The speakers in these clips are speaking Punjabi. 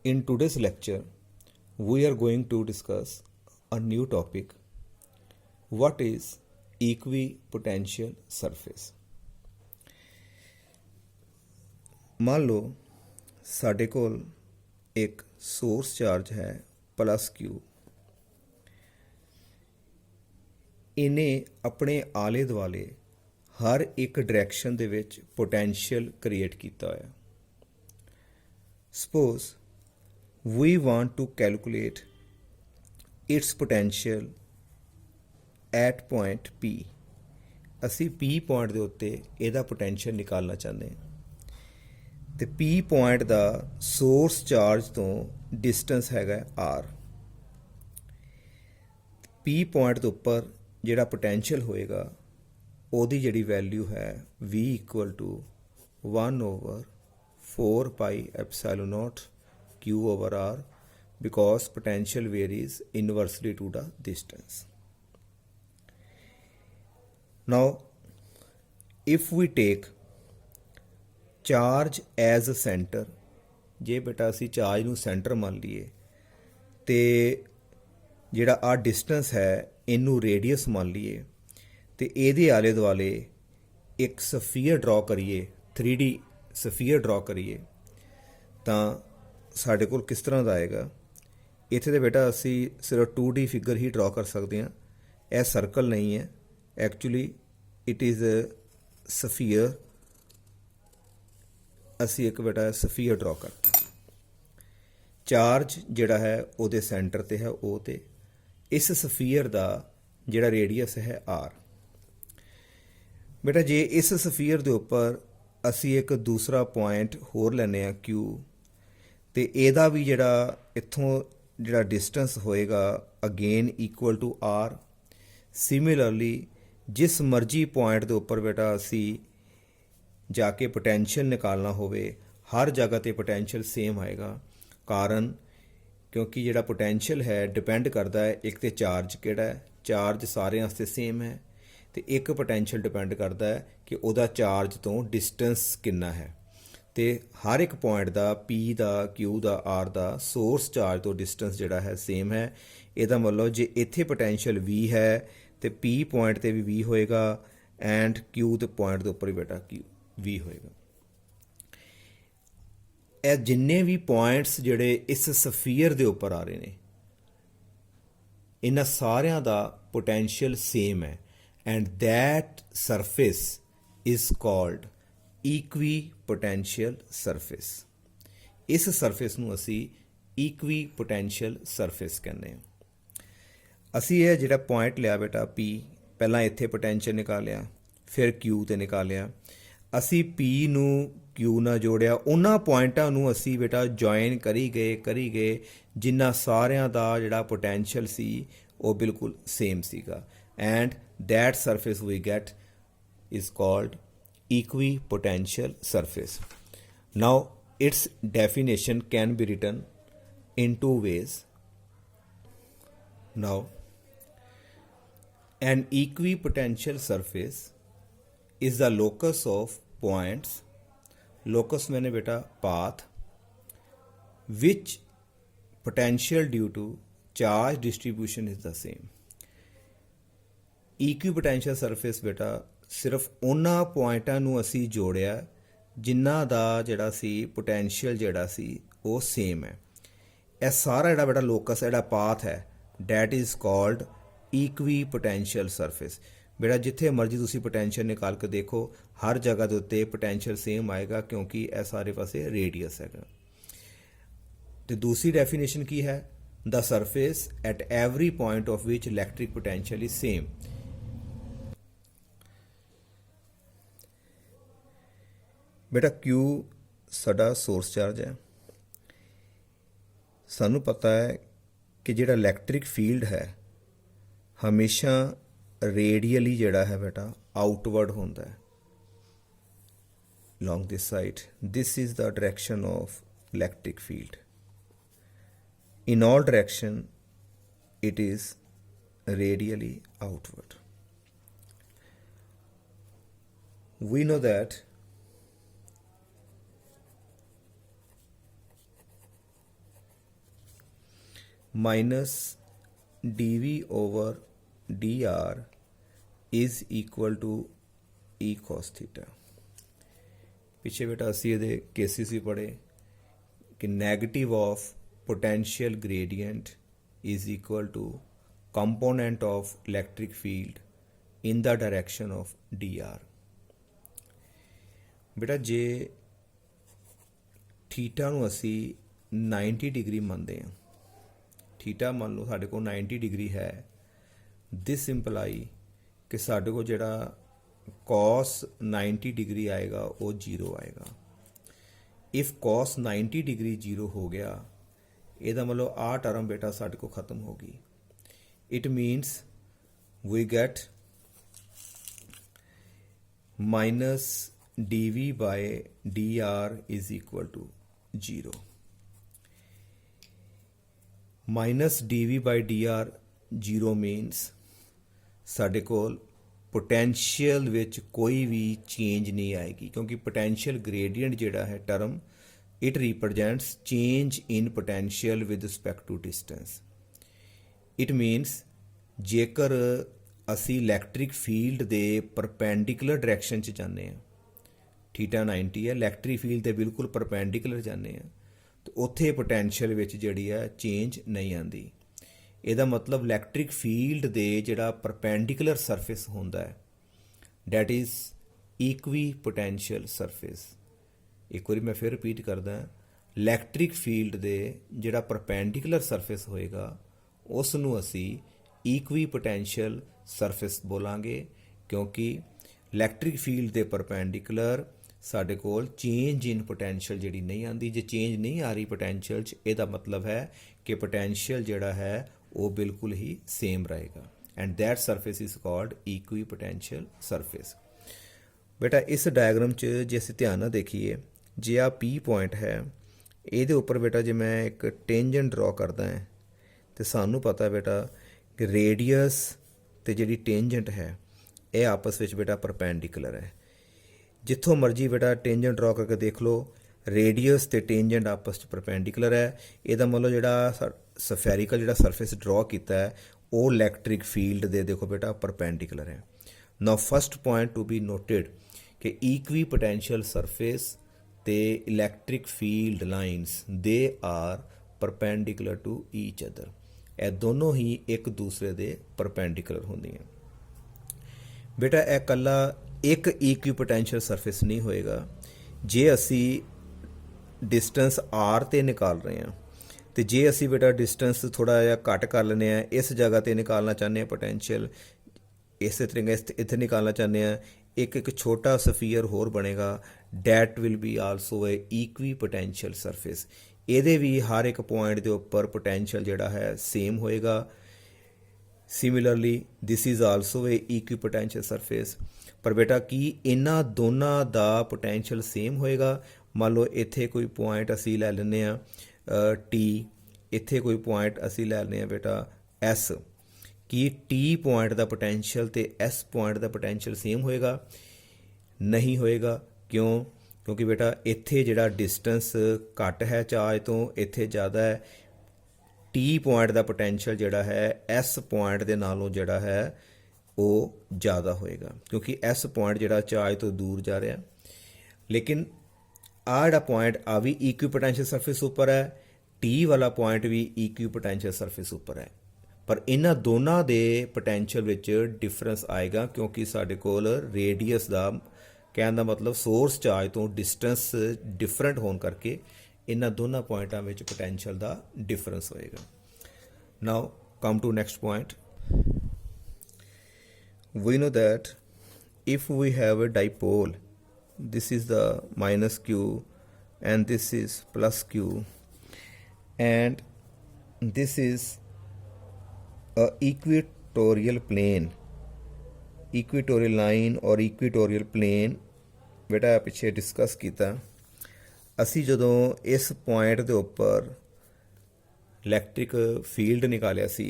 In today's lecture, we are going to discuss a new topic. What is equipotential surface? मान लो ਸਾਡੇ ਕੋਲ ਇੱਕ ਸੋਰਸ ਚਾਰਜ ਹੈ ਪਲੱਸ Q। ਇਹਨੇ ਆਪਣੇ ਆਲੇ ਦੁਆਲੇ ਹਰ ਇੱਕ ਡਾਇਰੈਕਸ਼ਨ ਦੇ ਵਿੱਚ ਪੋਟੈਂਸ਼ੀਅਲ ਕ੍ਰੀਏਟ ਕੀਤਾ ਹੋਇਆ। Suppose we want to calculate its potential at point P। ਅਸੀਂ P ਪੁਆਇੰਟ ਦੇ ਉੱਤੇ ਇਹਦਾ ਪੋਟੈਂਸ਼ੀਅਲ ਨਿਕਾਲਣਾ ਚਾਹੁੰਦੇ ਹਾਂ ਤੇ P ਪੁਆਇੰਟ ਦਾ ਸੋਰਸ ਚਾਰਜ ਤੋਂ ਡਿਸਟੈਂਸ ਹੈਗਾ R। P ਪੁਆਇੰਟ ਦੇ ਉੱਪਰ ਜਿਹੜਾ ਪੋਟੈਂਸ਼ੀਅਲ ਹੋਏਗਾ ਉਹਦੀ ਜਿਹੜੀ ਵੈਲਿਊ ਹੈ V equal to 1/4 pi epsilon naught Q over R because potential varies inversely to the distance. Now, if we take charge as a center, ਜੇ ਬੇਟਾ ਅਸੀਂ ਚਾਰਜ ਨੂੰ ਸੈਂਟਰ ਮੰਨ ਲਈਏ ਤੇ ਜਿਹੜਾ ਆ ਡਿਸਟੈਂਸ ਹੈ ਇਹਨੂੰ ਰੇਡੀਅਸ ਮੰਨ ਲਈਏ ਤੇ ਇਹਦੇ ਆਲੇ ਦੁਆਲੇ ਇੱਕ ਸਫੀਅਰ ਡਰਾ ਕਰੀਏ, 3D ਸਫੀਅਰ ਡਰਾ ਕਰੀਏ ਤਾਂ ਸਾਡੇ ਕੋਲ ਕਿਸ ਤਰ੍ਹਾਂ ਦਾ ਆਏਗਾ। ਇੱਥੇ ਤੇ ਬੇਟਾ ਅਸੀਂ ਸਿਰਫ 2D ਫਿਗਰ ਹੀ ਡਰਾ ਕਰ ਸਕਦੇ ਹਾਂ। ਇਹ ਸਰਕਲ ਨਹੀਂ ਹੈ, ਐਕਚੁਅਲੀ ਇਟ ਇਜ਼ ਸਫੀਅਰ। ਅਸੀਂ ਇੱਕ ਬੇਟਾ ਸਫੀਅਰ ਡਰਾ ਕਰਤਾ। ਚਾਰਜ ਜਿਹੜਾ ਹੈ ਉਹਦੇ ਸੈਂਟਰ ਤੇ ਹੈ O ਤੇ। ਇਸ ਸਫੀਅਰ ਦਾ ਜਿਹੜਾ ਰੇਡੀਅਸ ਹੈ R। ਬੇਟਾ ਜੇ ਇਸ ਸਫੀਅਰ ਦੇ ਉੱਪਰ ਅਸੀਂ ਇੱਕ ਦੂਸਰਾ ਪੁਆਇੰਟ ਹੋਰ ਲੈਂਦੇ ਹਾਂ Q ਤੇ ਇਹਦਾ ਵੀ ਜਿਹੜਾ ਇੱਥੋਂ ਜਿਹੜਾ ਡਿਸਟੈਂਸ ਹੋਏਗਾ again equal to R। Similarly ਜਿਸ ਮਰਜ਼ੀ ਪੁਆਇੰਟ ਦੇ ਉੱਪਰ ਬੇਟਾ ਅਸੀਂ ਜਾ ਕੇ ਪੋਟੈਂਸ਼ੀਅਲ ਨਿਕਾਲਣਾ ਹੋਵੇ ਹਰ ਜਗ੍ਹਾ 'ਤੇ ਪੋਟੈਂਸ਼ੀਅਲ ਸੇਮ ਆਏਗਾ। ਕਾਰਨ ਕਿਉਂਕਿ ਜਿਹੜਾ ਪੋਟੈਂਸ਼ੀਅਲ ਹੈ ਡਿਪੈਂਡ ਕਰਦਾ ਹੈ ਇੱਕ ਤੇ ਚਾਰਜ ਕਿਹੜਾ ਹੈ। ਚਾਰਜ ਸਾਰਿਆਂ ਵਾਸਤੇ ਸੇਮ ਹੈ ਤੇ ਇੱਕ ਪੋਟੈਂਸ਼ੀਅਲ ਡਿਪੈਂਡ ਕਰਦਾ ਹੈ ਕਿ ਉਹਦਾ ਚਾਰਜ ਤੋਂ ਡਿਸਟੈਂਸ ਕਿੰਨਾ ਹੈ ਤੇ ਹਰ ਇੱਕ ਪੁਆਇੰਟ ਦਾ P ਦਾ Q ਦਾ R ਦਾ ਸੋਰਸ ਚਾਰਜ ਤੋਂ ਡਿਸਟੈਂਸ ਜਿਹੜਾ ਹੈ ਸੇਮ ਹੈ। ਇਹਦਾ ਮਤਲਬ ਜੇ ਇੱਥੇ ਪੋਟੈਂਸ਼ੀਅਲ V ਹੈ ਤੇ P ਪੁਆਇੰਟ 'ਤੇ ਵੀ V ਹੋਏਗਾ ਐਂਡ Q ਦੇ ਪੁਆਇੰਟ ਦੇ ਉੱਪਰ ਵੀ ਬੇਟਾ V ਹੋਏਗਾ। ਇਹ ਜਿੰਨੇ ਵੀ ਪੁਆਇੰਟਸ ਜਿਹੜੇ ਇਸ ਸਫੀਅਰ ਦੇ ਉੱਪਰ ਆ ਰਹੇ ਨੇ ਇਹਨਾਂ ਸਾਰਿਆਂ ਦਾ ਪੋਟੈਂਸ਼ੀਅਲ ਸੇਮ ਹੈ and that surface is called equipotential surface. ਇਸ ਸਰਫੇਸ ਨੂੰ ਅਸੀਂ ਇਕੁਈਪੋਟੈਂਸ਼ੀਅਲ ਸਰਫੇਸ ਕਹਿੰਦੇ ਹਾਂ। ਅਸੀਂ ਇਹ ਜਿਹੜਾ ਪੁਆਇੰਟ ਲਿਆ ਬੇਟਾ P, ਪਹਿਲਾਂ ਇੱਥੇ ਪੋਟੈਂਸ਼ੀਅਲ ਨਿਕਾਲਿਆ ਫਿਰ Q 'ਤੇ ਨਿਕਾਲਿਆ। ਅਸੀਂ P ਨੂੰ Q ਨਾਲ ਜੋੜਿਆ, ਉਹਨਾਂ ਪੁਆਇੰਟਾਂ ਨੂੰ ਅਸੀਂ ਬੇਟਾ ਜੁਆਇਨ ਕਰੀ ਗਏ ਜਿਨ੍ਹਾਂ ਸਾਰਿਆਂ ਦਾ ਜਿਹੜਾ ਪੋਟੈਂਸ਼ੀਅਲ ਸੀ ਉਹ ਬਿਲਕੁਲ ਸੇਮ ਸੀਗਾ and that surface we get is called equipotential surface. Now its definition can be written in two ways. Now an equipotential surface is the locus of points, locus मैंने बेटा path, which potential due to charge distribution is the same. equipotential surface बेटा ਸਿਰਫ ਉਹਨਾਂ ਪੁਆਇੰਟਾਂ ਨੂੰ ਅਸੀਂ ਜੋੜਿਆ ਜਿਨ੍ਹਾਂ ਦਾ ਜਿਹੜਾ ਸੀ ਪੋਟੈਂਸ਼ੀਅਲ ਜਿਹੜਾ ਸੀ ਉਹ ਸੇਮ ਹੈ। ਇਹ ਸਾਰਾ ਜਿਹੜਾ ਬੇਟਾ ਲੋਕਸ ਜਿਹੜਾ ਪਾਥ ਹੈ that is called equipotential surface. ਬੇਟਾ ਜਿੱਥੇ ਮਰਜ਼ੀ ਤੁਸੀਂ ਪੋਟੈਂਸ਼ੀਅਲ ਨਿਕਾਲ ਕੇ ਦੇਖੋ ਹਰ ਜਗ੍ਹਾ ਦੇ ਉੱਤੇ ਪੋਟੈਂਸ਼ੀਅਲ ਸੇਮ ਆਏਗਾ ਕਿਉਂਕਿ ਇਹ ਸਾਰੇ ਪਾਸੇ ਰੇਡੀਅਸ ਹੈਗਾ। ਤੇ ਦੂਸਰੀ ਡੈਫੀਨੇਸ਼ਨ ਕੀ ਹੈ? The surface at every point of which electric potential is same. ਬੇਟਾ Q ਸਾਡਾ ਸੋਰਸ ਚਾਰਜ ਹੈ। ਸਾਨੂੰ ਪਤਾ ਹੈ ਕਿ ਜਿਹੜਾ ਇਲੈਕਟ੍ਰਿਕ ਫੀਲਡ ਹੈ ਹਮੇਸ਼ਾ ਰੇਡੀਅਲੀ ਜਿਹੜਾ ਹੈ ਬੇਟਾ ਆਊਟਵਰਡ ਹੁੰਦਾ ਹੈ along this side. This is the direction of electric field. In all direction it is radially outward. We know that minus dv/dr is equal to E cos theta. पिछे बेटा असी ये केसिस भी पढ़े कि negative of potential gradient is equal to component of electric field in the direction of dr। बेटा जे थीटा ਨੂੰ ਅਸੀਂ 90 डिग्री ਮੰਨਦੇ ਹਾਂ, थीटा ਮੰਨ ਲਓ ਸਾਡੇ ਕੋਲ 90 डिग्री है, दिस इंपलाई कि साढ़े को जड़ा cos 90 डिग्री आएगा वो जीरो आएगा। इफ cos 90 डिग्री जीरो हो गया, ਇਹਦਾ मतलब आ टर्म बेटा साढ़े को ख़त्म होगी। It means we get minus dv/dr is equal to zero. Minus dv/dr zero means साढ़े कोल पोटेंशियल विच कोई भी चेंज नहीं आएगी, क्योंकि पोटेंशियल ग्रेडियंट जिहड़ा है term it represents change in potential with respect to distance. It means जेकर असी इलैक्ट्रिक फील्ड दे परपेंडिकुलर डायरैक्शन च जाने हैं, थीटा 90 है, इलैक्ट्रिक फील्ड दे बिल्कुल परपेंडिकुलर जाने हैं, तो उत्थे पोटेंशियल विच जिहड़ी है चेंज नहीं आती। ਇਹਦਾ मतलब इलैक्ट्रिक फील्ड दे जिहड़ा परपेंडिकुलर सरफेस होंदा है that is equipotential surface. एक बार मैं फिर रिपीट करदा, इलैक्ट्रिक फील्ड दे जिहड़ा परपेंडिकुलर सरफेस होएगा उस नूं असी इक्वी पोटेंशियल सरफेस बोलांगे, क्योंकि इलैक्ट्रिक फील्ड दे परपेंडिकुलर साढ़े कोल चेंज इन पोटेंशियल जिहड़ी नहीं आती। जे चेंज नहीं आ रही पोटेंशियल च, ਇਹਦਾ मतलब है कि पोटेंशियल जिहड़ा है वो बिल्कुल ही सेम रहेगा, and that surface is called equi potential surface. बेटा इस डायग्राम च जे असीं ध्यान नाल देखीए, जे आ पी पॉइंट है, ਇਹਦੇ ਉੱਪਰ बेटा जे मैं एक टेंजेंट ड्रॉ करदा है तो सानू पता है बेटा कि रेडियस ते जिहड़ी टेंजेंट है ये आपस में बेटा परपेंडिकुलर है। जिथों मर्जी बेटा टेंजेंट ड्रॉ करके देख लो, रेडियस ते टेंजेंट आपस में परपेंडिकुलर है। ਇਹਦਾ मतलब जिहड़ा सफेरिकल जिहड़ा सरफेस ड्रॉ किया है वो इलैक्ट्रिक फील्ड दे देखो बेटा परपेंडिकुलर है। Now first point to be noted कि इक्वी पोटेंशियल सरफेस ते electric field lines they are perpendicular to each other. ਇਹ दोनों ही एक दूसरे दे परपेंडिकुलर होंदियां। बेटा ਇਹ कल्ला एक इक्वी पोटेंशियल सरफेस नहीं होएगा। जे असी डिस्टेंस आर ते निकाल रहे हैं तो जे असी बेटा डिस्टेंस थोड़ा जिहा घट कर लेने हैं, इस जगह ते निकालना चाहते हैं पोटेंशियल, इस तरीके इत्थे निकालना चाहते हैं, एक छोटा सफीयर होर बनेगा, that will be also a equi potential surface. ਇਹਦੇ भी हर एक पॉइंट के उपर पोटेंशियल जिहड़ा है सेम होएगा। Similarly this is also a equi potential surface. पर बेटा की इन्हां दोनों का पोटेंशियल सेम होएगा? मान लो इत्थे कोई पॉइंट असी लै लैंदे आ टी, इत्थे कोई पॉइंट असी लै लैंदे आ बेटा एस, कि टी पॉइंट का पोटेंशियल तो एस पॉइंट का पोटेंशियल सेम होएगा? नहीं होएगा। क्यों? क्योंकि बेटा इत्थे जिहड़ा डिस्टेंस घट है चार्ज तो इत्थे ज़्यादा है, टी पॉइंट का पोटेंशियल जिहड़ा है एस पॉइंट के नालों जिहड़ा है वो ज़्यादा होएगा, क्योंकि एस पॉइंट जिहड़ा चार्ज तो दूर जा रहा। लेकिन आ जिहड़ा पॉइंट आ भी इक्वी पोटेंशियल सरफेस उपर है, टी वाला पॉइंट भी इक्वी पोटेंशियल सरफेस उपर है, पर इन्हां दोनों के पोटेंशियल विच डिफरेंस आएगा, क्योंकि साडे कोल रेडियस का कहने का मतलब सोर्स चार्ज तो डिस्टेंस डिफरेंट होने करके इन्हां दोनों पॉइंटां विच पोटेंशियल का डिफरेंस होएगा। Now come to next point. We know that if we have a dipole, this is the minus q and this is plus q, and this is a equatorial plane, equatorial line or equatorial plane बेटा पिछे डिस्कस किया। असी जदों इस पॉइंट के उपर इलैक्ट्रिक फील्ड निकालिया सी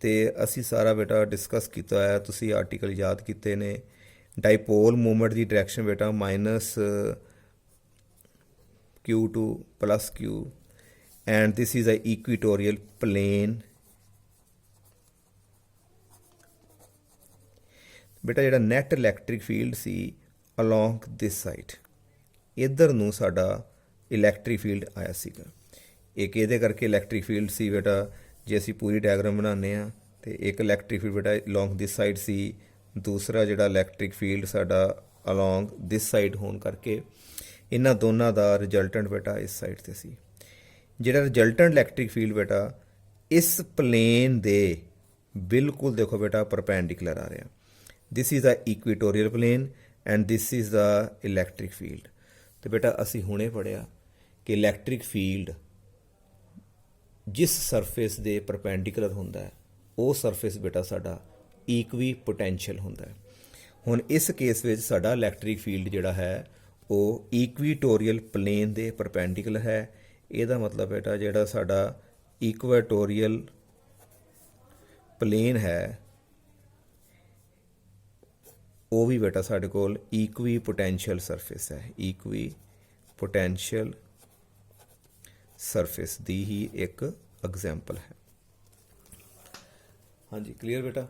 तो असी सारा बेटा डिस्कस किया है, तुसी आर्टिकल याद किए ने। डाइपोल मूवमेंट की डायरैक्शन बेटा minus Q2 plus Q, and this is a equatorial plane। ਬੇਟਾ ਜਿਹੜਾ net electric field C along this side, ਇੱਧਰ ਨੂੰ ਸਾਡਾ ਇਲੈਕਟ੍ਰਿਕ ਫੀਲਡ ਆਇਆ ਸੀਗਾ। ਇੱਕ ਇਹਦੇ ਕਰਕੇ ਇਲੈਕਟ੍ਰਿਕ ਫੀਲਡ ਸੀ ਬੇਟਾ, ਜੇ ਅਸੀਂ ਪੂਰੀ ਡਾਇਗਰਾਮ ਬਣਾਉਂਦੇ ਹਾਂ ਤੇ ਇੱਕ ਇਲੈਕਟ੍ਰਿਕ ਫੀਲਡ ਬੇਟਾ ਅਲੋਂਗ ਦਿਸ ਸਾਈਡ ਸੀ, ਦੂਸਰਾ ਜਿਹੜਾ ਇਲੈਕਟ੍ਰਿਕ ਫੀਲਡ ਸਾਡਾ ਅਲੋਂਗ ਦਿਸ ਸਾਈਡ ਹੋਣ ਕਰਕੇ ਇਹਨਾਂ ਦੋਨਾਂ ਦਾ ਰਿਜ਼ਲਟੈਂਟ ਬੇਟਾ ਇਸ ਸਾਈਡ 'ਤੇ ਸੀ। ਜਿਹੜਾ ਰਿਜ਼ਲਟੈਂਟ ਇਲੈਕਟ੍ਰਿਕ ਫੀਲਡ ਬੇਟਾ ਇਸ ਪਲੇਨ ਦੇ ਬਿਲਕੁਲ ਦੇਖੋ ਬੇਟਾ ਪਰਪੈਂਡੀਕੂਲਰ ਆ ਰਿਹਾ। This is the equatorial plane and this is the electric field. तो बेटा असी हुणे पढ़िया कि इलैक्ट्रिक फील्ड जिस सरफेस दे परपेंडिकुलर हुंदा है वो सरफेस बेटा साडा इक्वी पोटेंशियल हुंदा है। हुण इस केस विच साडा इलैक्ट्रिक फील्ड जिहड़ा है वो इक्वेटोरियल प्लेन दे परपेंडिकुलर है। इहदा मतलब बेटा जिहड़ा साडा इक्वेटोरियल प्लेन है वो भी बेटा साढ़े कोल इक्वी पोटेंशियल सरफेस है, इक्वी पोटेंशियल सरफेस दी ही एक एग्जाम्पल है। हाँ जी क्लियर बेटा।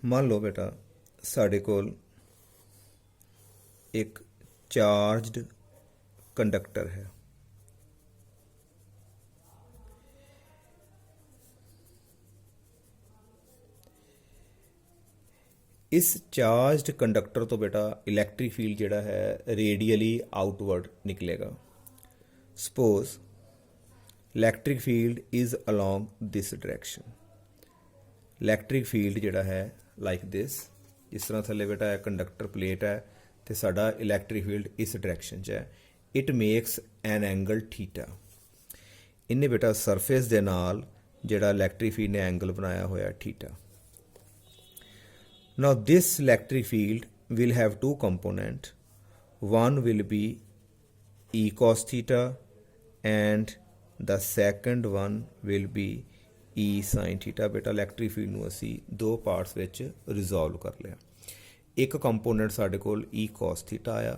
मान लो बेटा साढ़े कोल एक चार्ज्ड कंडक्टर है, इस चार्ज्ड कंडक्टर तो बेटा इलैक्ट्रिक फील्ड जिहड़ा है रेडियली आउटवर्ड निकलेगा। Suppose electric field is along this direction. Electric field जिहड़ा है लाइक दिस, इस तरह थल्ले बेटा कंडक्टर प्लेट है तो साडा इलैक्ट्रिक फील्ड इस डायरैक्शन च है। It makes an angle theta. इन्हें बेटा सरफेस दे नाल जिहड़ा इलैक्ट्रिक फील्ड ने एंगल बनाया होया theta. Now this electric field will have two components. One will be E cos theta and the second one will be E sin theta। बेटा इलैक्ट्रिक फील्ड ਨੂੰ ਅਸੀਂ ਦੋ ਪਾਰਟਸ ਵਿੱਚ ਰਿਜ਼ੋਲਵ ਕਰ ਲਿਆ। ਇੱਕ ਕੰਪੋਨੈਂਟ ਸਾਡੇ ਕੋਲ E cos theta ਆਇਆ,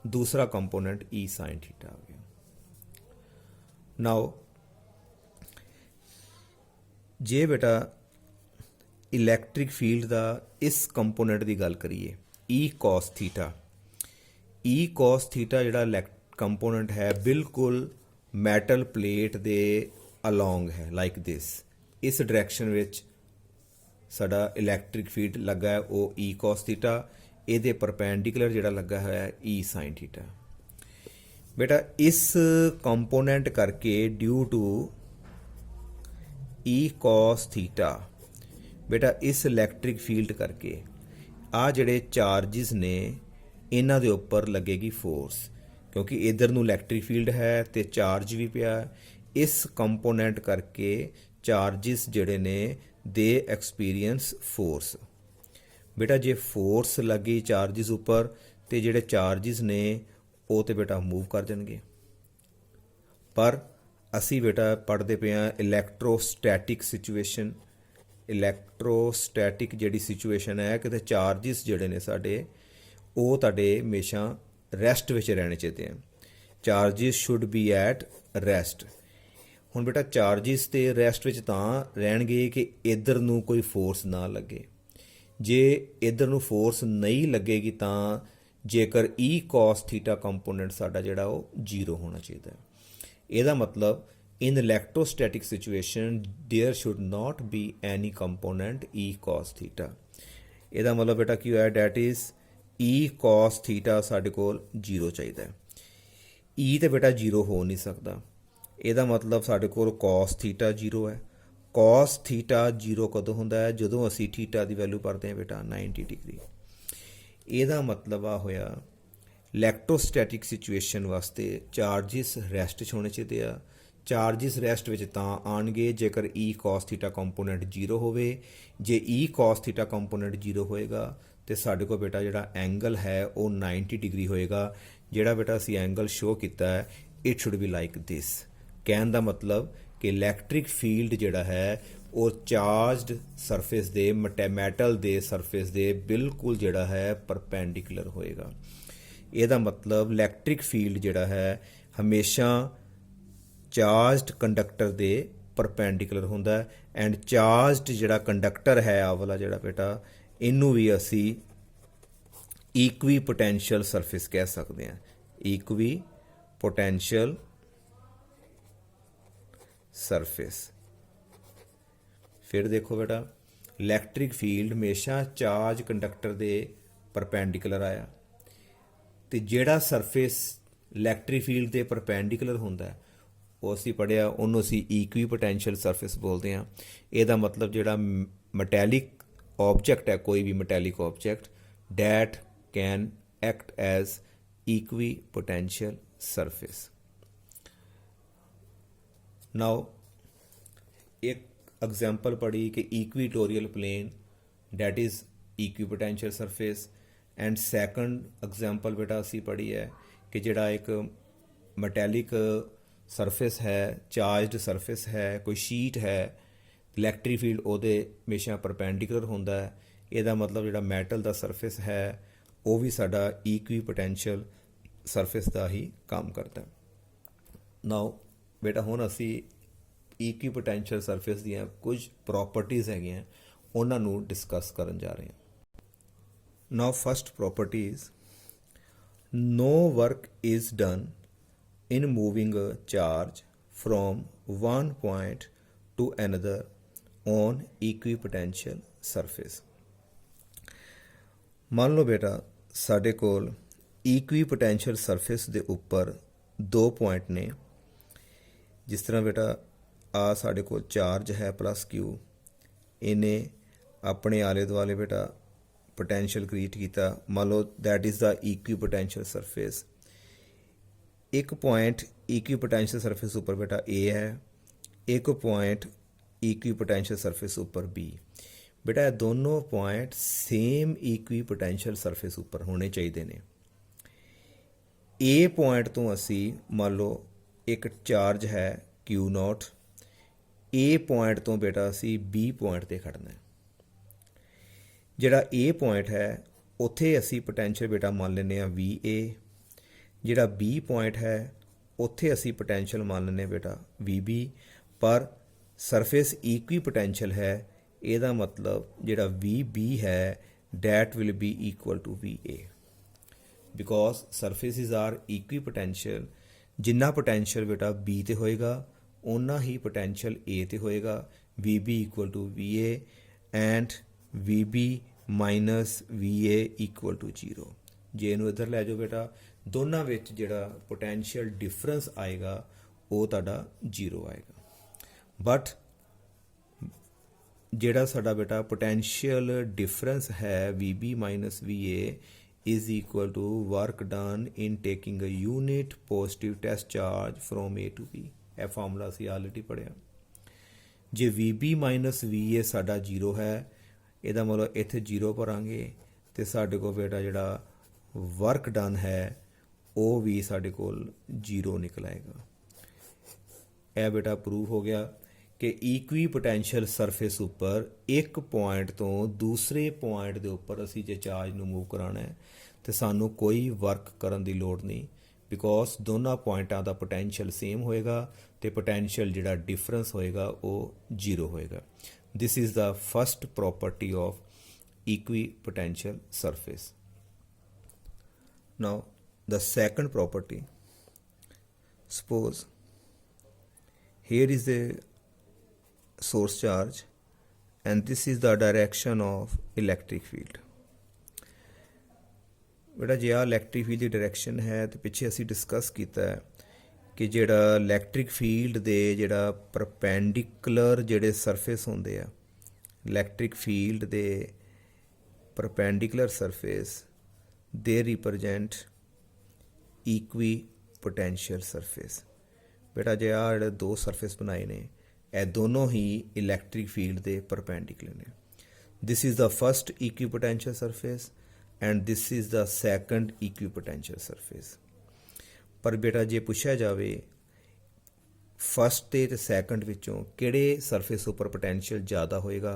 ਦੂਸਰਾ ਕੰਪੋਨੈਂਟ E sin theta ਆ ਗਿਆ। Now ਜੇ बेटा इलैक्ट्रिक फील्ड का इस कंपोनेंट की गल करिए ई कॉस थीटा, ई कॉस थीटा जिहड़ा कंपोनेंट है बिल्कुल मैटल प्लेट दे अलोंग है लाइक दिस। इस डायरैक्शन विच साडा इलैक्ट्रिक फील्ड लगा है वो ई कॉस थीटा, इहदे परपेंडिकुलर जिहड़ा लगा है ई साइन थीटा। बेटा इस कंपोनेंट करके due to E cos theta बेटा इस इलैक्ट्रिक फील्ड करके आ जिहड़े चार्जिस ने इन्हां दे उपर लगेगी फोर्स, क्योंकि इधर नूं इलैक्ट्रिक फील्ड है तो चार्ज भी पिया। इस कंपोनेंट करके चार्जिस जिहड़े ने दे एक्सपीरियंस फोर्स। बेटा जे फोर्स लगी चार्जिस उपर तो जिहड़े चार्जिस ने वो तो बेटा मूव कर जाएंगे। पर असी बेटा पढ़ते पे हाँ इलैक्ट्रोस्टैटिक सिचुएशन। इलैक्ट्रोस्टैटिक जिहड़ी सिचुएशन है कि चार्जिस जिहड़े ने साडे वो तुहाडे हमेशा रैस्ट विच रहने चाहिए हैं। Charges should be at rest. हुण बेटा चार्जिस ते रैस्ट विच तां रहणगे कि इधर नूं कोई फोर्स ना लगे। जे इधर नूं फोर्स नहीं लगेगी तां जेकर ई कॉस थीटा कंपोनेंट साडा जिहड़ा वो जीरो होना चाहिए। इहदा मतलब in electrostatic situation there should not be any component E cos theta। ਇਹਦਾ मतलब बेटा की होया that is E cos theta ਸਾਡੇ ਕੋਲ जीरो चाहिए। E ਤੇ बेटा जीरो हो नहीं सकता। ਇਹਦਾ मतलब ਸਾਡੇ ਕੋਲ cos theta जीरो है। cos theta जीरो कदों ਹੁੰਦਾ है ਜਦੋਂ ਅਸੀਂ थीटा ਦੀ ਵੈਲਿਊ ਭਰਦੇ ਹਾਂ बेटा 90 डिग्री। ਇਹਦਾ मतलब ਆ ਹੋਇਆ ਇਲੈਕਟ੍ਰੋਸਟੈਟਿਕ ਸਿਚੁਏਸ਼ਨ ਵਾਸਤੇ ਚਾਰजिस ਰੈਸਟ 'ਚ ਹੋਣੇ ਚਾਹੀਦੇ ਆ। चार्जिस रैस्ट विच तां आउणगे जेकर E cos theta component zero होवे। जे E cos theta component zero होएगा तो साडे कोल बेटा जिहड़ा एंगल है वो 90 डिग्री होएगा। जिहड़ा बेटा असीं एंगल शो कीता है it should be like this. कहण दा मतलब कि इलैक्ट्रिक फील्ड जिहड़ा है वो चार्जड सरफेस दे मैटल दे सरफेस दे बिल्कुल जिहड़ा है परपेंडिकुलर होएगा। ਇਹਦਾ मतलब इलैक्ट्रिक फील्ड जिहड़ा है ਹਮੇਸ਼ਾ ਚਾਰਜਡ ਕੰਡਕਟਰ ਦੇ ਪਰਪੈਂਡੀਕੂਲਰ ਹੁੰਦਾ ਐਂਡ ਚਾਰਜਡ ਜਿਹੜਾ ਕੰਡਕਟਰ ਹੈ ਆ ਵਾਲਾ ਜਿਹੜਾ ਬੇਟਾ ਇਹਨੂੰ ਵੀ ਅਸੀਂ ਇਕੁਈ ਪੋਟੈਂਸ਼ੀਅਲ ਸਰਫੇਸ ਕਹਿ ਸਕਦੇ ਹਾਂ। ਇਕੁਈ ਪੋਟੈਂਸ਼ੀਅਲ ਸਰਫੇਸ। ਫਿਰ ਦੇਖੋ ਬੇਟਾ ਇਲੈਕਟ੍ਰਿਕ ਫੀਲਡ ਹਮੇਸ਼ਾ ਚਾਰਜ ਕੰਡਕਟਰ ਦੇ ਪਰਪੈਂਡੀਕੂਲਰ ਆਇਆ ਤੇ ਜਿਹੜਾ ਸਰਫੇਸ ਇਲੈਕਟ੍ਰਿਕ ਫੀਲਡ ਦੇ ਪਰਪੈਂਡੀਕੂਲਰ ਹੁੰਦਾ ਉਹ ਅਸੀਂ ਪੜ੍ਹਿਆ, ਉਹਨੂੰ ਅਸੀਂ ਇਕੁਈ ਪੋਟੈਂਸ਼ੀਅਲ ਸਰਫੇਸ ਬੋਲਦੇ ਹਾਂ। ਇਹਦਾ ਮਤਲਬ ਜਿਹੜਾ ਮੈਟੈਲਿਕ ऑब्जेक्ट है, कोई भी metallic object that can act as equipotential surface. Now एक एग्जाम्पल पढ़ी कि equatorial plane that is equipotential surface and second example बेटा असी पढ़ी है कि जिहड़ा एक मैटेलिक सरफेस है, चार्जड सरफेस है, कोई शीट है, इलैक्ट्रिक फील्ड ਉਹਦੇ ਹਮੇਸ਼ਾ ਪਰਪੈਂਡੀਕੂਲਰ ਹੁੰਦਾ ਹੈ। ਇਹਦਾ ਮਤਲਬ ਜਿਹੜਾ ਮੈਟਲ ਦਾ ਸਰਫੇਸ ਹੈ ਉਹ ਵੀ ਸਾਡਾ ਇਕੁਈ ਪੋਟੈਂਸ਼ੀਅਲ ਸਰਫੇਸ ਦਾ ਹੀ ਕੰਮ ਕਰਦਾ। ਨਾਓ ਬੇਟਾ ਹੁਣ ਅਸੀਂ ਇਕੁਈ ਪੋਟੈਂਸ਼ੀਅਲ ਸਰਫੇਸ ਦੀਆਂ ਕੁਝ ਪ੍ਰੋਪਰਟੀਜ਼ ਹੈਗੀਆਂ ਉਹਨਾਂ ਨੂੰ ਡਿਸਕਸ ਕਰਨ ਜਾ ਰਹੇ ਹਾਂ। Now first property is no work is done in moving a charge from one point to another on equipotential surface। ਮੰਨ ਲਓ ਬੇਟਾ ਸਾਡੇ ਕੋਲ ਇਕੁਈਪੋਟੈਂਸ਼ੀਅਲ ਸਰਫੇਸ ਦੇ ਉੱਪਰ ਦੋ ਪੁਆਇੰਟ ਨੇ। ਜਿਸ ਤਰ੍ਹਾਂ ਬੇਟਾ ਆ ਸਾਡੇ ਕੋਲ ਚਾਰਜ ਹੈ ਪਲੱਸ ਕਿਊ, ਇਹਨੇ ਆਪਣੇ ਆਲੇ ਦੁਆਲੇ ਬੇਟਾ ਪੋਟੈਂਸ਼ੀਅਲ ਕ੍ਰੀਏਟ ਕੀਤਾ। ਮੰਨ ਲਓ ਦੈਟ ਇਜ਼ ਦਾ ਇਕੁਈਪੋਟੈਂਸ਼ੀਅਲ ਸਰਫੇਸ। ਇੱਕ ਪੁਆਇੰਟ ਇਕੁਈਪੋਟੈਂਸ਼ੀਅਲ ਸਰਫੇਸ ਉੱਪਰ ਬੇਟਾ ਏ ਹੈ, ਇੱਕ ਪੁਆਇੰਟ ਇਕੁਈਪੋਟੈਂਸ਼ੀਅਲ ਸਰਫੇਸ ਉੱਪਰ ਬੀ। ਬੇਟਾ ਇਹ ਦੋਨੋਂ ਪੁਆਇੰਟ ਸੇਮ ਇਕੁਈਪੋਟੈਂਸ਼ੀਅਲ ਸਰਫੇਸ ਉੱਪਰ ਹੋਣੇ ਚਾਹੀਦੇ ਨੇ। ਏ ਪੁਆਇੰਟ ਤੋਂ ਅਸੀਂ ਮੰਨ ਲਓ ਇੱਕ ਚਾਰਜ ਹੈ ਕਿਊ ਨੋਟ, ਏ ਪੁਆਇੰਟ ਤੋਂ ਬੇਟਾ ਅਸੀਂ ਬੀ ਪੁਆਇੰਟ 'ਤੇ ਖੜਨਾ ਹੈ। ਜਿਹੜਾ ਏ ਪੁਆਇੰਟ ਹੈ ਉੱਥੇ ਅਸੀਂ ਪੋਟੈਂਸ਼ੀਅਲ ਬੇਟਾ ਮੰਨ ਲੈਂਦੇ ਹਾਂ ਵੀ ਏ। ਜਿਹੜਾ ਬੀ ਪੁਆਇੰਟ ਹੈ ਉੱਥੇ ਅਸੀਂ ਪੋਟੈਂਸ਼ੀਅਲ ਮੰਨ ਲੈਂਦੇ ਹਾਂ ਬੇਟਾ ਵੀ ਬੀ। ਪਰ ਸਰਫੇਸ ਇਕੁਈ ਪੋਟੈਂਸ਼ੀਅਲ ਹੈ, ਇਹਦਾ ਮਤਲਬ ਜਿਹੜਾ ਵੀ ਬੀ ਹੈ that will be equal to V A because surfaces are equipotential. ਜਿੰਨਾ ਪੋਟੈਂਸ਼ੀਅਲ ਬੇਟਾ ਬੀ 'ਤੇ ਹੋਏਗਾ ਓਨਾ ਹੀ ਪੋਟੈਂਸ਼ੀਅਲ ਏ 'ਤੇ ਹੋਏਗਾ। V B equal to V A and V B minus V A equal to 0। ਜੇ ਇਹਨੂੰ ਇੱਧਰ ਲੈ ਜਾਓ ਬੇਟਾ ਦੋਨਾਂ ਵਿੱਚ ਜਿਹੜਾ ਪੋਟੈਂਸ਼ੀਅਲ ਡਿਫਰੈਂਸ ਆਏਗਾ ਉਹ ਤੁਹਾਡਾ 0 ਆਏਗਾ। ਬਟ ਜਿਹੜਾ ਸਾਡਾ ਬੇਟਾ ਪੋਟੈਂਸ਼ੀਅਲ ਡਿਫਰੈਂਸ ਹੈ V B minus V A is equal to work done in taking a unit positive test charge from A to B. ਇਹ ਫਾਰਮੂਲਾ ਅਸੀਂ ਆਲਰੇਡੀ ਪੜ੍ਹਿਆ। ਜੇ ਵੀ ਬੀ ਮਾਈਨਸ ਵੀ ਏ ਸਾਡਾ 0 ਹੈ, ਇਹਦਾ ਮਤਲਬ ਇੱਥੇ 0 ਭਰਾਂਗੇ ਅਤੇ ਸਾਡੇ ਕੋਲ ਬੇਟਾ ਜਿਹੜਾ ਵਰਕ ਡਨ ਹੈ ਉਹ ਵੀ ਸਾਡੇ ਕੋਲ 0 ਨਿਕਲ ਆਏਗਾ। ਇਹ ਬੇਟਾ ਪ੍ਰੂਵ ਹੋ ਗਿਆ ਕਿ ਇਕੁਈ ਪੋਟੈਂਸ਼ੀਅਲ ਸਰਫੇਸ ਉੱਪਰ ਇੱਕ ਪੁਆਇੰਟ ਤੋਂ ਦੂਸਰੇ ਪੁਆਇੰਟ ਦੇ ਉੱਪਰ ਅਸੀਂ ਜੇ ਚਾਰਜ ਨੂੰ ਮੂਵ ਕਰਾਉਣਾ ਹੈ ਤਾਂ ਸਾਨੂੰ ਕੋਈ ਵਰਕ ਕਰਨ ਦੀ ਲੋੜ ਨਹੀਂ ਬਿਕੋਜ਼ ਦੋਨਾਂ ਪੁਆਇੰਟਾਂ ਦਾ ਪੋਟੈਂਸ਼ੀਅਲ ਸੇਮ ਹੋਏਗਾ ਅਤੇ ਪੋਟੈਂਸ਼ੀਅਲ ਜਿਹੜਾ ਡਿਫਰੈਂਸ ਹੋਏਗਾ ਉਹ 0 ਹੋਏਗਾ। This is the first property of equipotential surface. Now the second property, suppose here is the source charge and this is the direction of electric field। बेटा जे आ इलैक्ट्रिक फील्ड की डायरैक्शन है तो पिछे असी डिस्कस किया है कि जिहड़ा इलैक्ट्रिक फील्ड दे जिहड़ा परपेंडिकुलर जिहड़े सरफेस होंदे आ, इलैक्ट्रिक फील्ड दे परपेंडिकुलर सरफेस दे रिप्रजेंट इक्वी पोटेंशियल सरफेस। बेटा जे आ जिहड़े दो सरफेस बनाए ने ਇਹ दोनों ही इलैक्ट्रिक फील्ड के परपेंडिकुलर ने। This is the first equipotential surface and this is the second equipotential surface. पर बेटा जे पूछा जाए फस्ट ते सैकंड विचों किहड़े सरफेस उपर पोटेंशियल ज़्यादा होएगा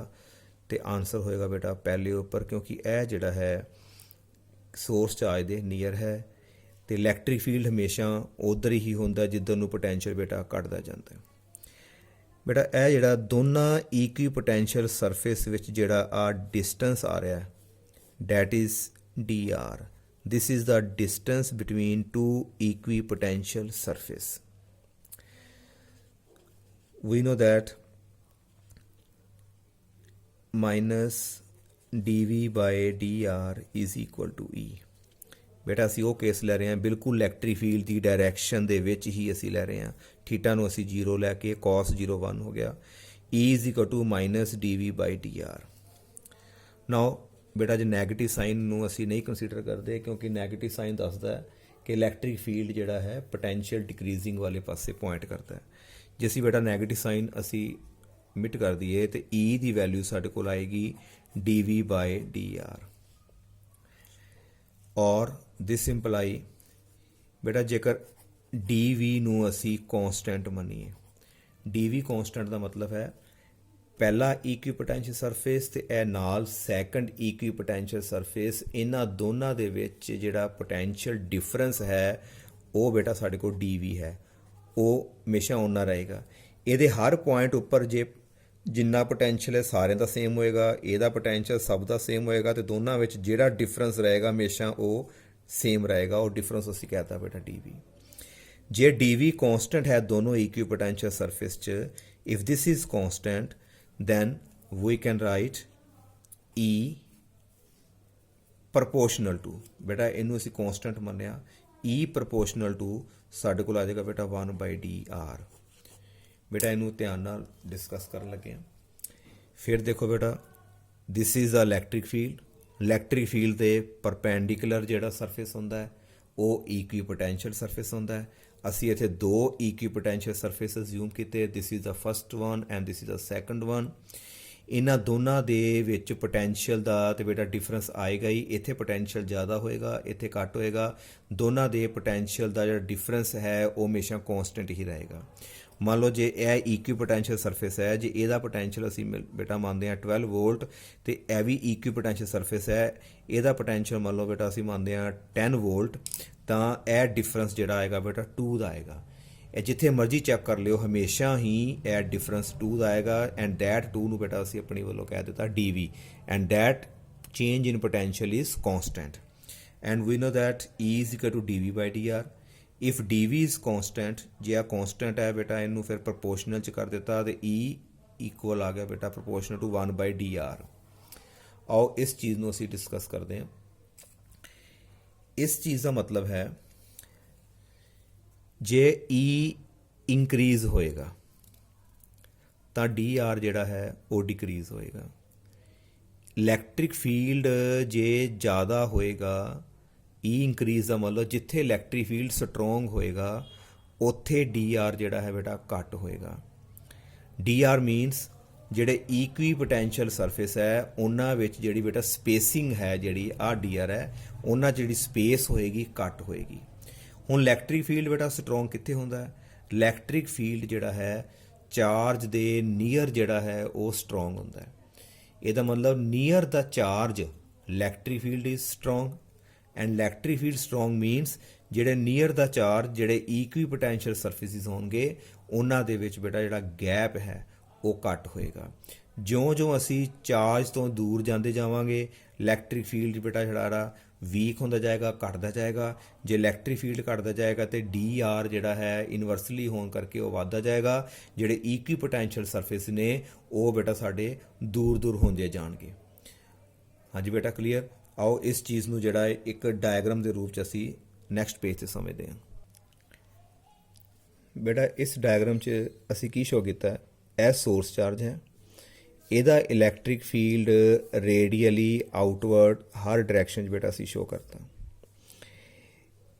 तो आंसर होएगा बेटा पहले उपर, क्योंकि यह जिहड़ा है सोर्स चार्ज दे नीयर है ਤੇ ਇਲੈਕਟ੍ਰਿਕ ਫੀਲਡ ਹਮੇਸ਼ਾ ਉਧਰ ਹੀ ਹੁੰਦਾ ਜਿੱਧਰ ਨੂੰ ਪੋਟੈਂਸ਼ੀਅਲ ਬੇਟਾ ਘਟਦਾ ਜਾਂਦਾ ਹੈ। ਬੇਟਾ ਇਹ ਜਿਹੜਾ ਦੋਨਾਂ ਇਕੁਈ ਪੋਟੈਂਸ਼ੀਅਲ ਸਰਫੇਸ ਵਿੱਚ ਜਿਹੜਾ ਆ ਡਿਸਟੈਂਸ ਆ ਰਿਹਾ that is dr. This is the distance between two equipotential surface. We know that minus dv by dr is equal to E. ਬੇਟਾ ਅਸੀਂ ਉਹ ਕੇਸ ਲੈ ਰਹੇ ਹਾਂ ਬਿਲਕੁਲ ਇਲੈਕਟ੍ਰਿਕ ਫੀਲਡ ਦੀ ਡਾਇਰੈਕਸ਼ਨ ਦੇ ਵਿੱਚ ਹੀ ਅਸੀਂ ਲੈ ਰਹੇ ਹਾਂ। ਥੀਟਾ ਨੂੰ ਅਸੀਂ 0 ਲੈ ਕੇ cos 0 1 ਹੋ ਗਿਆ। E is equal to minus dv by dr. Now ਬੇਟਾ ਜੇ ਨੈਗੇਟਿਵ ਸਾਈਨ ਨੂੰ ਅਸੀਂ ਨਹੀਂ ਕੰਸੀਡਰ ਕਰਦੇ ਕਿਉਂਕਿ ਨੈਗੇਟਿਵ ਸਾਈਨ ਦੱਸਦਾ ਹੈ ਕਿ ਇਲੈਕਟ੍ਰਿਕ ਫੀਲਡ ਜਿਹੜਾ ਹੈ ਪੋਟੈਂਸ਼ੀਅਲ ਡਿਕਰੀਜ਼ਿੰਗ ਵਾਲੇ ਪਾਸੇ ਪੁਆਇੰਟ ਕਰਦਾ ਹੈ। ਜੇ ਅਸੀਂ ਬੇਟਾ ਨੈਗੇਟਿਵ ਸਾਈਨ ਅਸੀਂ ਮਿਟ ਕਰ ਦਈਏ ਤੇ E ਦੀ ਵੈਲਿਊ ਸਾਡੇ ਕੋਲ ਆਏਗੀ dv by dr ਔਰ ਦਿਸ ਇੰਪਲਾਈ ਬੇਟਾ ਜੇਕਰ dv ਨੂੰ ਅਸੀਂ ਕੌਂਸਟੈਂਟ ਮੰਨੀਏ, dv ਕੌਂਸਟੈਂਟ ਦਾ ਮਤਲਬ ਹੈ ਪਹਿਲਾ ਇਕੁਈਪੋਟੈਂਸ਼ੀਅਲ ਸਰਫੇਸ ਤੇ ਇਹ ਨਾਲ ਸੈਕੰਡ ਇਕੁਈਪੋਟੈਂਸ਼ੀਅਲ ਸਰਫੇਸ, ਇਹਨਾਂ ਦੋਨਾਂ ਦੇ ਵਿੱਚ ਜਿਹੜਾ ਪੋਟੈਂਸ਼ੀਅਲ ਡਿਫਰੈਂਸ ਹੈ ਉਹ ਬੇਟਾ ਸਾਡੇ ਕੋਲ dv ਹੈ, ਉਹ ਹਮੇਸ਼ਾ ਉਨਾ ਰਹੇਗਾ। ਇਹਦੇ ਹਰ ਪੁਆਇੰਟ ਉੱਪਰ ਜੇ ਜਿੰਨਾ ਪੋਟੈਂਸ਼ੀਅਲ ਹੈ ਸਾਰਿਆਂ ਦਾ ਸੇਮ ਹੋਏਗਾ, ਇਹਦਾ ਪੋਟੈਂਸ਼ੀਅਲ ਸਭ ਦਾ ਸੇਮ ਹੋਏਗਾ ਤੇ ਦੋਨਾਂ ਵਿੱਚ ਜਿਹੜਾ ਡਿਫਰੈਂਸ ਰਹੇਗਾ ਹਮੇਸ਼ਾ ਉਹ ਸੇਮ ਰਹੇਗਾ। ਉਹ ਡਿਫਰੈਂਸ ਅਸੀਂ ਕਹਤਾ ਬੇਟਾ dv। ਜੇ dv ਕੌਂਸਟੈਂਟ ਹੈ ਦੋਨੋਂ ਇਕੁਈਪੋਟੈਂਸ਼ੀਅਲ ਸਰਫੇਸ 'ਚ, if this is constant then we can write E proportional to, ਬੇਟਾ ਇਹਨੂੰ ਅਸੀਂ ਕੌਂਸਟੈਂਟ ਮੰਨਿਆ, E proportional to ਸਾਡੇ ਕੋਲ ਆ ਜਾਏਗਾ ਬੇਟਾ 1 by dr। ਬੇਟਾ ਇਹਨੂੰ ਧਿਆਨ ਨਾਲ ਡਿਸਕਸ ਕਰਨ ਲੱਗੇ ਹਾਂ। ਫਿਰ ਦੇਖੋ ਬੇਟਾ this is a electric field. Electric field ਦੇ ਪਰਪੈਂਡੀਕੂਲਰ ਜਿਹੜਾ ਸਰਫੇਸ ਹੁੰਦਾ ਹੈ ਉਹ ਇਕੁਈਪੋਟੈਂਸ਼ੀਅਲ ਸਰਫੇਸ ਹੁੰਦਾ ਹੈ। ਅਸੀਂ ਇੱਥੇ ਦੋ ਇਕੁਈਪੋਟੈਂਸ਼ੀਅਲ ਸਰਫੇਸ ਅਸਿਊਮ ਕੀਤੇ, ਦਿਸ is the first one and this is the second one. ਇਹਨਾਂ ਦੋਨਾਂ ਦੇ ਵਿੱਚ ਪੋਟੈਂਸ਼ੀਅਲ ਦਾ ਤੇ ਬੇਟਾ ਡਿਫਰੈਂਸ ਆਏਗਾ ਹੀ, ਇੱਥੇ ਪੋਟੈਂਸ਼ੀਅਲ ਜ਼ਿਆਦਾ ਹੋਏਗਾ ਇੱਥੇ ਘੱਟ ਹੋਏਗਾ। ਦੋਨਾਂ ਦੇ ਪੋਟੈਂਸ਼ੀਅਲ ਦਾ ਜਿਹੜਾ ਡਿਫਰੈਂਸ ਹੈ ਉਹ ਹਮੇਸ਼ਾ ਕੌਂਸਟੈਂਟ ਹੀ ਰਹੇਗਾ। ਮੰਨ ਲਓ ਜੇ ਇਹ ਇਕੁਈਪੋਟੈਂਸ਼ੀਅਲ ਸਰਫੇਸ ਹੈ, ਜੇ ਇਹਦਾ ਪੋਟੈਂਸ਼ੀਅਲ ਅਸੀਂ ਬੇਟਾ ਮੰਨਦੇ ਹਾਂ 12 ਵੋਲਟ ਤੇ ਇਹ ਵੀ ਇਕੁਈਪੋਟੈਂਸ਼ੀਅਲ ਸਰਫੇਸ ਹੈ, ਇਹਦਾ ਪੋਟੈਂਸ਼ੀਅਲ ਮੰਨ ਲਓ ਬੇਟਾ ਅਸੀਂ ਮੰਨਦੇ ਹਾਂ 10 ਵੋਲਟ, ਤਾਂ ਇਹ ਡਿਫਰੈਂਸ ਜਿਹੜਾ ਆਏਗਾ ਬੇਟਾ 2 ਦਾ ਆਏਗਾ। ਇਹ ਜਿੱਥੇ ਮਰਜ਼ੀ ਚੈੱਕ ਕਰ ਲਿਓ ਹਮੇਸ਼ਾ ਹੀ ਇਹ ਡਿਫਰੈਂਸ 2 ਦਾ ਆਏਗਾ ਐਂਡ ਦੈਟ 2 ਨੂੰ ਬੇਟਾ ਅਸੀਂ ਆਪਣੀ ਵੱਲੋਂ ਕਹਿ ਦਿੱਤਾ dv and that change in potential is constant and we know that E is equal to dv by dr। If dv is constant, ਜੇ ਆ ਕੌਂਸਟੈਂਟ ਹੈ ਬੇਟਾ ਇਹਨੂੰ ਫਿਰ ਪ੍ਰਪੋਰਸ਼ਨਲ 'ਚ ਕਰ ਦਿੱਤਾ ਤੇ E ਇਕੁਅਲ ਆ ਗਿਆ ਬੇਟਾ ਪ੍ਰਪੋਰਸ਼ਨਲ ਟੂ 1 by dr। ਆਓ ਇਸ ਚੀਜ਼ ਨੂੰ ਅਸੀਂ ਡਿਸਕਸ ਕਰਦੇ ਹਾਂ। ਇਸ ਚੀਜ਼ ਦਾ ਮਤਲਬ ਹੈ ਜੇ E ਇਨਕਰੀਜ਼ ਹੋਏਗਾ ਤਾਂ dr ਜਿਹੜਾ ਹੈ ਉਹ ਡਿਕਰੀਜ਼ ਹੋਏਗਾ। ਇਲੈਕਟ੍ਰਿਕ ਫੀਲਡ ਜੇ ਜ਼ਿਆਦਾ ਹੋਏਗਾ, E ਇਨਕਰੀਜ਼ ਦਾ ਮਤਲਬ ਜਿੱਥੇ ਇਲੈਕਟ੍ਰਿਕ ਫੀਲਡ ਸਟਰੋਂਗ ਹੋਏਗਾ ਉੱਥੇ dr ਜਿਹੜਾ ਹੈ ਬੇਟਾ ਘੱਟ ਹੋਏਗਾ। dr ਮੀਨਸ ਜਿਹੜੇ ਇਕੁਈਪੋਟੈਂਸ਼ੀਅਲ ਸਰਫੇਸ ਹੈ ਉਹਨਾਂ ਵਿੱਚ ਜਿਹੜੀ ਬੇਟਾ ਸਪੇਸਿੰਗ ਹੈ ਜਿਹੜੀ ਆਹ dr ਹੈ ਉਹਨਾਂ 'ਚ ਜਿਹੜੀ ਸਪੇਸ ਹੋਏਗੀ ਘੱਟ ਹੋਏਗੀ। ਹੁਣ ਇਲੈਕਟ੍ਰਿਕ ਫੀਲਡ ਬੇਟਾ ਸਟਰੋਂਗ ਕਿੱਥੇ ਹੁੰਦਾ ਹੈ? ਇਲੈਕਟ੍ਰਿਕ ਫੀਲਡ ਜਿਹੜਾ ਹੈ ਚਾਰਜ ਦੇ ਨੀਅਰ ਜਿਹੜਾ ਹੈ ਉਹ ਸਟਰੋਂਗ ਹੁੰਦਾ ਹੈ। ਇਹਦਾ ਮਤਲਬ near the charge electric field is strong and electric field strong means ਜਿਹੜੇ ਨੀਅਰ ਦਾ ਚਾਰਜ ਜਿਹੜੇ ਇਕੁਈਪੋਟੈਂਸ਼ੀਅਲ ਸਰਫੇਸਿਸ ਹੋਣਗੇ ਉਹਨਾਂ ਦੇ ਵਿੱਚ ਬੇਟਾ ਜਿਹੜਾ ਗੈਪ ਹੈ ਉਹ ਘੱਟ ਹੋਏਗਾ। ਜਿਉਂ-ਜਿਉਂ ਅਸੀਂ ਚਾਰਜ ਤੋਂ ਦੂਰ ਜਾਂਦੇ ਜਾਵਾਂਗੇ ਇਲੈਕਟ੍ਰਿਕ ਫੀਲਡ ਬੇਟਾ ਜਿਹੜਾ ਵੀਕ ਹੁੰਦਾ ਜਾਏਗਾ, ਘਟਦਾ ਜਾਏਗਾ। ਜੇ ਇਲੈਕਟ੍ਰਿਕ ਫੀਲਡ ਘਟਦਾ ਜਾਏਗਾ ਤੇ dr ਜਿਹੜਾ ਹੈ ਇਨਵਰਸਲੀ ਹੋਣ ਕਰਕੇ ਉਹ ਵੱਧਦਾ ਜਾਏਗਾ। ਜਿਹੜੇ ਇਕੁਈਪੋਟੈਂਸ਼ੀਅਲ ਸਰਫੇਸ ਨੇ ਉਹ ਬੇਟਾ ਸਾਡੇ ਦੂਰ ਦੂਰ ਹੁੰਦੇ ਜਾਣਗੇ। ਹਾਂਜੀ ਬੇਟਾ ਕਲੀਅਰ। ਆਓ ਇਸ ਚੀਜ਼ ਨੂੰ ਜਿਹੜਾ ਇੱਕ ਡਾਇਗਰਾਮ ਦੇ ਰੂਪ 'ਚ ਅਸੀਂ ਨੈਕਸਟ ਪੇਜ 'ਤੇ ਸਮਝਦੇ ਹਾਂ। ਬੇਟਾ ਇਸ ਡਾਇਗਰਾਮ 'ਚ ਅਸੀਂ ਕੀ ਸ਼ੋ ਕੀਤਾ, ਇਹ ਸੋਰਸ ਚਾਰਜ ਹੈ, ਇਹਦਾ ਇਲੈਕਟ੍ਰਿਕ ਫੀਲਡ ਰੇਡੀਅਲੀ ਆਊਟਵਰਡ ਹਰ ਡਾਇਰੈਕਸ਼ਨ 'ਚ ਬੇਟਾ ਅਸੀਂ ਸ਼ੋ ਕਰਤਾ।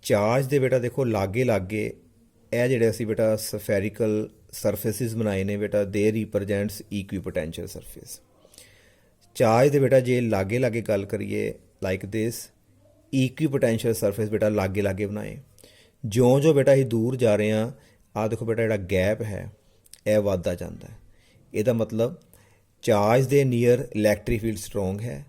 ਚਾਰਜ ਦੇ ਬੇਟਾ ਦੇਖੋ ਲਾਗੇ ਲਾਗੇ ਇਹ ਜਿਹੜੇ ਅਸੀਂ ਬੇਟਾ ਸਫੈਰੀਕਲ ਸਰਫੇਸਿਸ ਬਣਾਏ ਨੇ ਬੇਟਾ ਦੇ ਰਿਪਰਜੈਂਟਸ ਇਕੁਈਪੋਟੈਂਸ਼ੀਅਲ ਸਰਫੇਸ। ਚਾਰਜ ਦੇ ਬੇਟਾ ਜੇ ਲਾਗੇ ਲਾਗੇ ਗੱਲ ਕਰੀਏ ਲਾਈਕ ਦਿਸ ਇਕੁਈਪੋਟੈਂਸ਼ੀਅਲ ਸਰਫੇਸ ਬੇਟਾ ਲਾਗੇ ਲਾਗੇ ਬਣਾਏ। ਜਿਉਂ ਬੇਟਾ ਅਸੀਂ ਦੂਰ ਜਾ ਰਹੇ ਹਾਂ ਆਹ ਦੇਖੋ ਬੇਟਾ ਜਿਹੜਾ ਗੈਪ ਹੈ ਇਹ ਵੱਧਦਾ ਜਾਂਦਾ ਹੈ। ਇਹਦਾ ਮਤਲਬ ਚਾਰਜ ਦੇ ਨੀਅਰ ਇਲੈਕਟ੍ਰਿਕ ਫੀਲਡ ਸਟਰੋਂਗ ਹੈ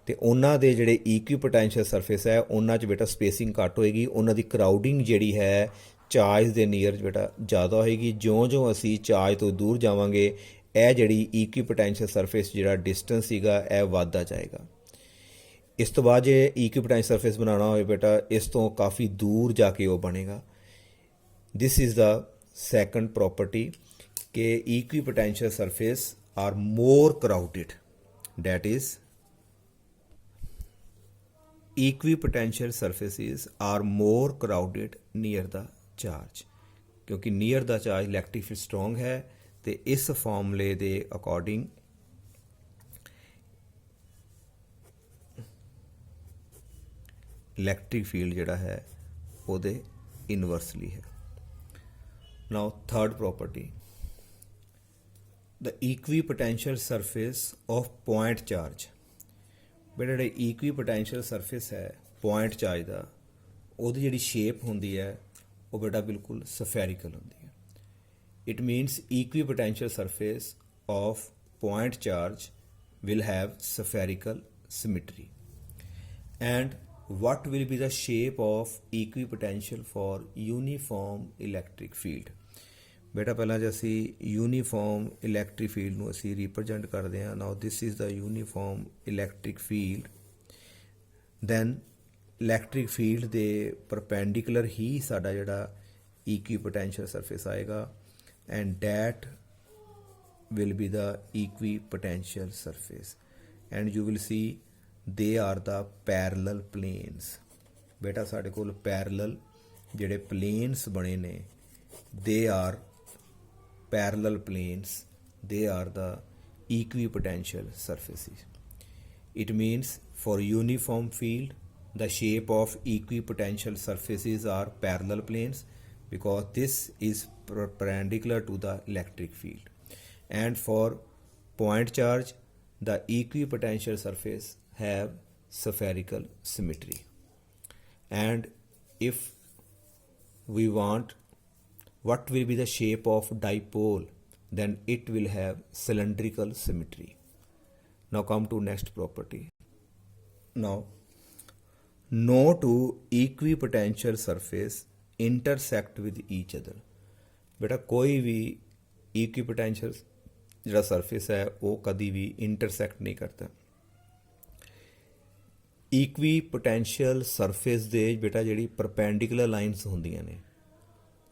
ਤੇ ਉਹਨਾਂ ਦੇ ਜਿਹੜੇ ਇਕੁਈਪੋਟੈਂਸ਼ੀਅਲ ਸਰਫੇਸ ਹੈ ਉਹਨਾਂ 'ਚ ਬੇਟਾ ਸਪੇਸਿੰਗ ਘੱਟ ਹੋਏਗੀ, ਉਹਨਾਂ ਦੀ ਕਰਾਊਡਿੰਗ ਜਿਹੜੀ ਹੈ ਚਾਰਜ ਦੇ ਨੀਅਰ ਬੇਟਾ ਜ਼ਿਆਦਾ ਹੋਏਗੀ। ਜਿਉਂ-ਜਿਉਂ ਅਸੀਂ ਚਾਰਜ ਤੋਂ ਦੂਰ ਜਾਵਾਂਗੇ ਇਹ ਜਿਹੜੀ ਇਕੁਈਪੋਟੈਂਸ਼ੀਅਲ ਸਰਫੇਸ ਜਿਹੜਾ ਡਿਸਟੈਂਸ ਸੀਗਾ ਇਹ ਵੱਧਦਾ ਜਾਏਗਾ। ਇਸ ਤੋਂ ਬਾਅਦ ਜੇ ਇਕੁਈਪੋਟੈਂਸ਼ੀਅਲ ਸਰਫੇਸ ਬਣਾਉਣਾ ਹੋਵੇ ਬੇਟਾ ਇਸ ਤੋਂ ਕਾफ़ੀ ਦੂਰ ਜਾ ਕੇ ਉਹ ਬਣੇਗਾ। This is the second property ਕਿ equipotential surface are more crowded, that is equipotential surfaces are more crowded near the charge, ਕਿਉਂਕਿ near the charge electric field strong ਹੈ ਤੇ ਇਸ ਫਾਰਮੂਲੇ ਦੇ ਅਕੋਰਡਿੰਗ ਇਲੈਕਟ੍ਰਿਕ ਫੀਲਡ ਜਿਹੜਾ ਹੈ ਉਹਦੇ ਇਨਵਰਸਲੀ ਹੈ। Now third property, the equipotential surface of point charge। ਬੇਟਾ ਜਿਹੜਾ ਇਕੁਈਪੋਟੈਂਸ਼ੀਅਲ ਸਰਫੇਸ ਹੈ ਪੁਆਇੰਟ ਚਾਰਜ ਦਾ ਉਹਦੀ ਜਿਹੜੀ ਸ਼ੇਪ ਹੁੰਦੀ ਹੈ ਉਹ ਬੇਟਾ ਬਿਲਕੁਲ ਸਫੈਰੀਕਲ ਹੁੰਦੀ ਹੈ। It means equipotential surface of point charge will have spherical symmetry. And what will be the shape of equipotential for uniform electric field? ਬੇਟਾ ਪਹਿਲਾਂ ਜੇ ਅਸੀਂ ਯੂਨੀਫਾਰਮ ਇਲੈਕਟ੍ਰਿਕ ਫੀਲਡ ਨੂੰ ਅਸੀਂ ਰਿਪਰਜੈਂਟ ਕਰਦੇ ਹਾਂ। Now this is the uniform electric field. Then electric field ਦੇ ਪਰਪੈਂਡੀਕੂਲਰ ਹੀ ਸਾਡਾ ਜਿਹੜਾ ਇਕੁਈਪੋਟੈਂਸ਼ੀਅਲ ਸਰਫੇਸ ਆਏਗਾ and that will be the equipotential surface, and you will see they are the parallel planes। ਬੇਟਾ ਸਾਡੇ ਕੋਲ parallel ਜਿਹੜੇ planes ਬਣੇ ਨੇ they are parallel planes, they are the equipotential surfaces। It means for uniform field the shape of equipotential surfaces are parallel planes because this is perpendicular to the electric field, and for point charge the equipotential surface have spherical symmetry, and if we want what will be the shape of dipole, then it will have cylindrical symmetry। Now come to next property। Now no two equipotential surface intersect with each other। बेटा कोई भी equipotential ਜਿਹੜਾ ਸਰਫੇਸ ਹੈ ਉਹ ਕਦੀ ਵੀ ਇੰਟਰਸੈਕਟ ਨਹੀਂ ਕਰਦਾ। ਇਕੁਈਪੋਟੈਂਸ਼ੀਅਲ ਸਰਫੇਸ ਦੇ ਬੇਟਾ ਜਿਹੜੀ ਪਰਪੈਂਡੀਕੂਲਰ ਲਾਈਨਸ ਹੁੰਦੀਆਂ ਨੇ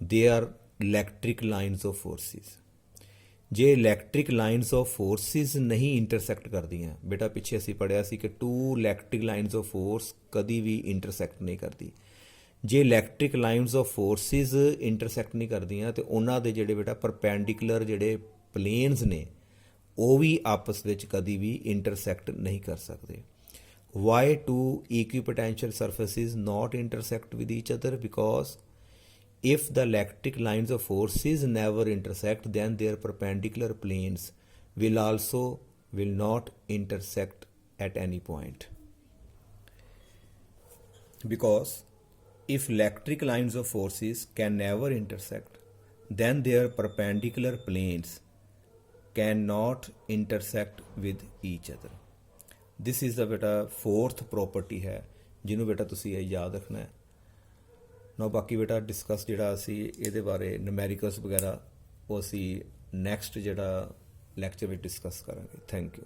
they are electric lines of forces. ਜੇ ਇਲੈਕਟ੍ਰਿਕ ਲਾਈਨਸ ਆਫ ਫੋਰਸਿਸ ਨਹੀਂ ਇੰਟਰਸੈਕਟ ਕਰਦੀਆਂ ਬੇਟਾ ਪਿੱਛੇ ਅਸੀਂ ਪੜ੍ਹਿਆ ਸੀ ਕਿ two electric lines of force ਕਦੀ ਵੀ ਇੰਟਰਸੈਕਟ ਨਹੀਂ ਕਰਦੀ। ਜੇ electric lines of forces intersect ਨਹੀਂ ਕਰਦੀਆਂ ਤੇ ਉਹਨਾਂ ਦੇ ਜਿਹੜੇ ਬੇਟਾ ਪਰਪੈਂਡੀਕੂਲਰ ਜਿਹੜੇ ਪਲੇਨਸ ਨੇ ਉਹ ਵੀ ਆਪਸ ਵਿੱਚ ਕਦੀ ਵੀ ਇੰਟਰਸੈਕਟ ਨਹੀਂ ਕਰ ਸਕਦੇ। Why two equipotential surfaces not intersect with each other? Because if the electric lines of forces never intersect, then their perpendicular planes will not intersect at any point, because if electric lines of forces can never intersect, then their perpendicular planes cannot intersect with each other। this is the beta fourth property है ਜਿਹਨੂੰ ਬੇਟਾ ਤੁਸੀਂ ਇਹ ਯਾਦ ਰੱਖਣਾ ਹੈ। ਨਾ ਬਾਕੀ ਬੇਟਾ ਡਿਸਕਸ ਜਿਹੜਾ ਅਸੀਂ ਇਹਦੇ ਬਾਰੇ ਨਿਊਮੈਰੀਕਲਸ ਵਗੈਰਾ ਉਹ ਅਸੀਂ ਨੈਕਸਟ ਜਿਹੜਾ ਲੈਕਚਰ ਵਿੱਚ ਡਿਸਕਸ ਕਰਾਂਗੇ। Thank you.